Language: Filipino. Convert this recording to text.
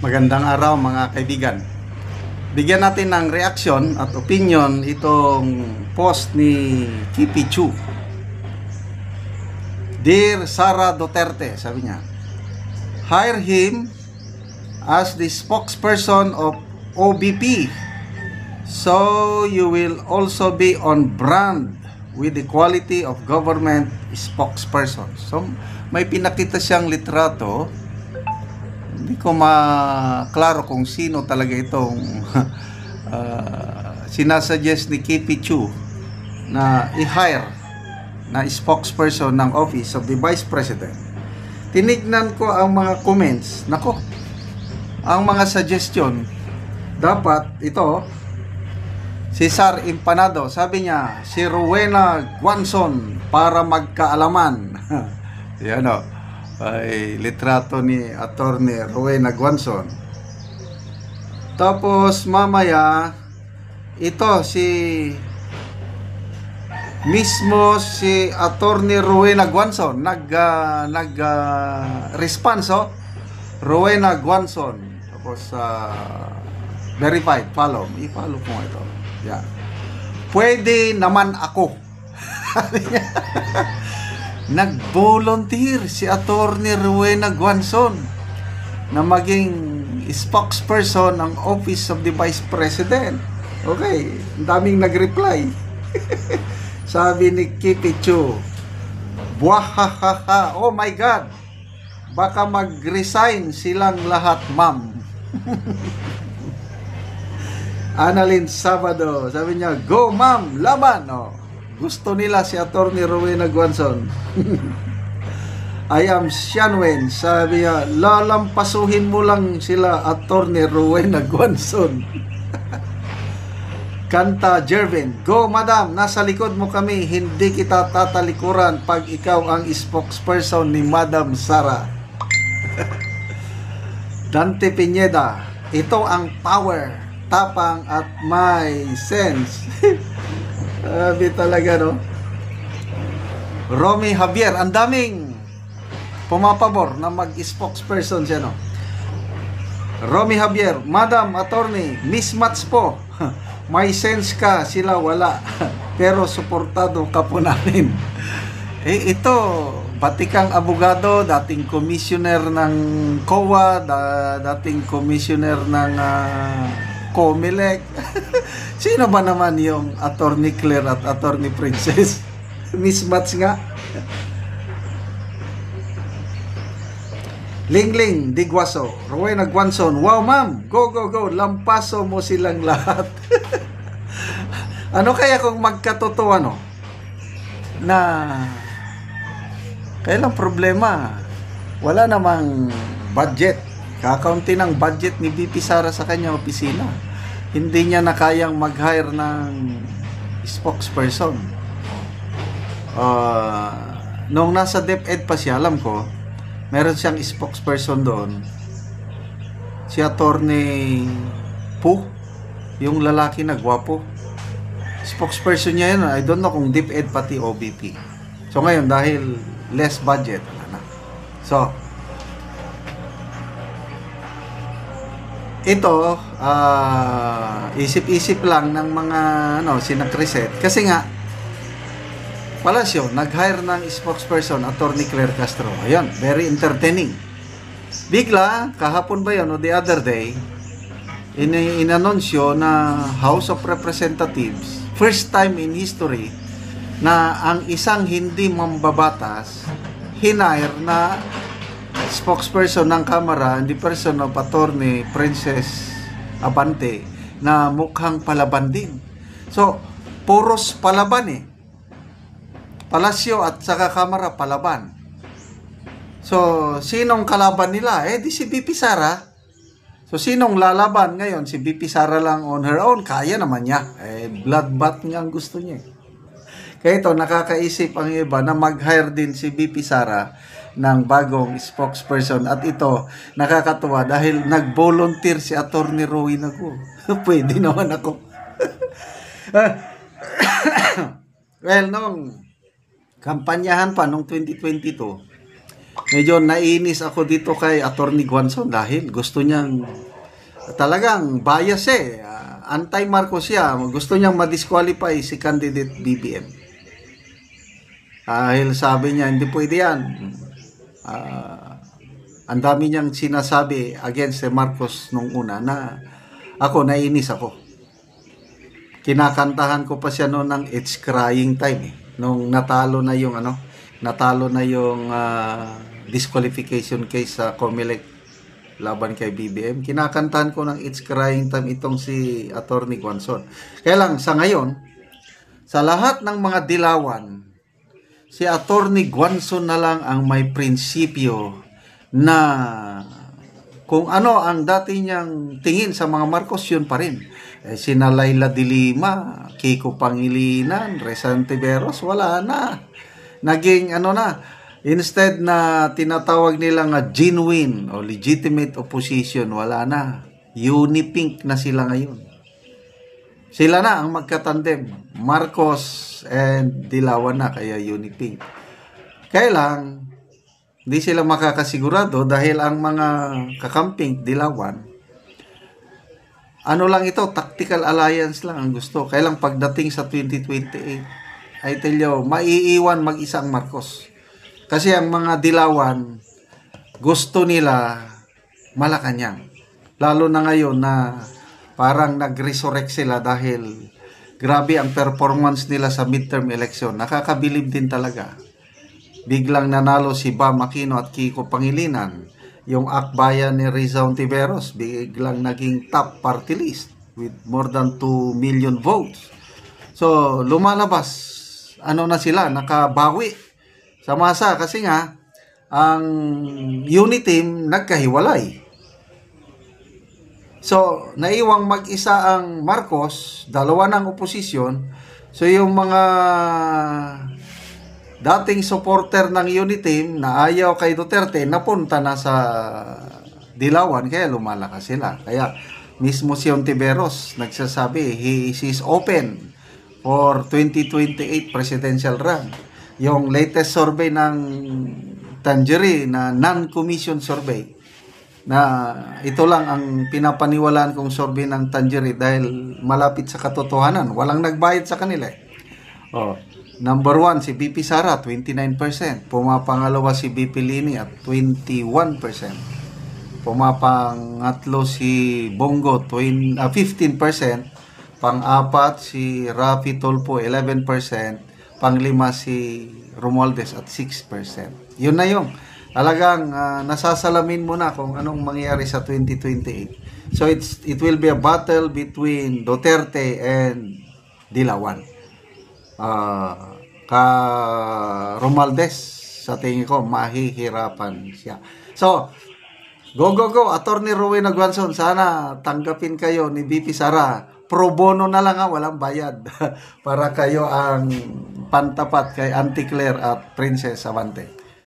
Magandang araw mga kaibigan. Bigyan natin ng reaksyon at opinion itong post ni Kipi Chu. Dear Sara Duterte, sabi niya, hire him as the spokesperson of OBP, so you will also be on brand with the quality of government spokesperson. So may pinakita siyang litrato. Hindi ko maklaro kung sino talaga itong sinasuggest ni Kipi Chu na i-hire na spokesperson ng Office of the Vice President. Tinignan ko ang mga comments. Nako, ang mga suggestion, dapat ito, si Sar Impanado, sabi niya, si Rowena Guanzon para magkaalaman. Yan o. Ay litrato ni Attorney Rowena Guanzon. Tapos mamaya ito si Attorney Rowena Guanzon response Rowena Guanzon. Tapos verified, follow. I-follow ko ito. Yeah. Pwede naman ako. Nag-volunteer si Attorney Rowena Guanzon na maging spokesperson ng Office of the Vice President. Okay, ang daming nag-reply. Sabi ni Kipi Chu, buwahahaha, oh my God, baka mag-resign silang lahat, ma'am. Annalyn Sabado, sabi niya, go ma'am, laban. Oh. Gusto nila si Attorney Rowena Guanzon. I am Shanwen. Sabi niya, lalampasuhin mo lang sila, Attorney Rowena Guanzon. Kanta Jervin, go madam, nasa likod mo kami, hindi kita tatalikuran pag ikaw ang spokesperson ni Madam Sara. Dante Pineda, ito ang power, tapang at may sense. Sabi talaga, no? Romy Javier, ang daming pumapabor na mag-spokesperson siya, no? Romy Javier, Madam Attorney, mismatch po. May sense ka, sila wala. Pero suportado ka po namin. Ito, batikang abogado, dating commissioner ng COA, dating commissioner ng COMELEC. Sino ba naman yung Attorney Claire at Attorney Princess? Mismatch nga. Lingling Digwaso, Rowena Guanzon, wow ma'am, go go go, lampaso mo silang lahat. Ano kaya kung magkatotoo, no? Na kailang problema, wala namang budget. Kakaunti ng budget ni VP Sara sa kanyang opisina. Hindi niya na kayang mag-hire ng spokesperson. Nung nasa DepEd pa siya, alam ko, meron siyang spokesperson doon. Si Attorney Pu, yung lalaki na gwapo. Spokesperson niya yun. I don't know kung DepEd pati OBP. So ngayon, dahil less budget, so, ito, isip-isip lang ng mga sinakriset. Kasi nga, Palasyo, nag-hire ng spokesperson, Attorney Claire Castro. Ayan, very entertaining. Bigla, kahapon ba yun, o the other day, inanunsyo na House of Representatives, first time in history, na ang isang hindi mambabatas, hinire na spokesperson ng Kamara, the person of Attorney Princess Abante, na mukhang palaban din. So, puros palaban eh. Palasyo at saka Kamara palaban. So, sinong kalaban nila? Di si VP Sara. So, sinong lalaban ngayon? Si VP Sara lang on her own. Kaya naman niya. Bloodbath nga ang gusto niya. Kaya ito, nakakaisip ang iba na mag-hire din si VP Sara ng bagong spokesperson. At ito, nakakatuwa dahil nag-volunteer si Attorney Rowena ko. Pwede naman ako. Well, nung kampanyahan pa, nung 2022, medyo nainis ako dito kay Attorney Guanzon dahil gusto niyang talagang bias anti-Marcos siya. Gusto niyang ma-disqualify si candidate BBM. Dahil sabi niya, hindi pwede yan. Ang dami niyang sinasabi against Marcos nung una na ako, nainis ako. Kinakantahan ko pa siya noon ng It's Crying Time nung natalo na yung disqualification case sa COMELEC laban kay BBM. Kinakantahan ko ng It's Crying Time itong si Attorney Guanzon. Kaya lang sa ngayon, sa lahat ng mga dilawan, si Attorney Guanzon na lang ang may prinsipyo na kung ano ang dati niyang tingin sa mga Marcos, yun pa rin. Sina Laila de Lima, Kiko Pangilinan, Reza Ontiveros, wala na. Naging instead na tinatawag nila nga genuine o legitimate opposition, wala na. Unipink na sila ngayon. Sila na ang magkatandem, Marcos and Dilawan na, kaya Unipink. Kaya lang, hindi sila makakasigurado dahil ang mga kakamping Dilawan, lang ito, tactical alliance lang ang gusto. Kaya lang pagdating sa 2028, I tell you, maiiwan mag-isa ang Marcos. Kasi ang mga Dilawan, gusto nila Malacanang. Lalo na ngayon na parang nag-resurrect sila dahil grabe ang performance nila sa midterm election. Nakakabilib din talaga. Biglang nanalo si Bam Aquino at Kiko Pangilinan. Yung akbayan ni Reza Ontiveros, biglang naging top party list with more than 2 million votes. So, lumalabas, na sila, nakabawi sa masa kasi nga, ang unit team nagkahiwalay. So, naiwang mag-isa ang Marcos, dalawa ng oposisyon. So, yung mga dating supporter ng unit team na ayaw kay Duterte, napunta na sa Dilawan, kaya lumalakas sila. Kaya mismo si Ontiveros nagsasabi, he is open for 2028 presidential run. Yung latest survey ng Tangerie na non-commission survey, na ito lang ang pinapaniwalaan kong survey ng Tangerie dahil malapit sa katotohanan. Walang nagbayad sa kanila. Number 1, si BP Sara, 29%. Pumapangalawa si BP Lini at 21%. Pumapangatlo si Bongo, 15%. Pang-apat si Rafi Tolpo, 11%. Pang-lima si Romualdez at 6%. Yun na yung talagang nasasalamin mo na kung anong mangyayari sa 2028. So it will be a battle between Duterte and Dilawan. Romualdez, sa tingin ko, mahihirapan siya. So, go, Attorney Rowena Guanzon, sana tanggapin kayo ni BP Sara. Pro bono na lang walang bayad. Para kayo ang pantapat kay Auntie Claire at Princess Abante.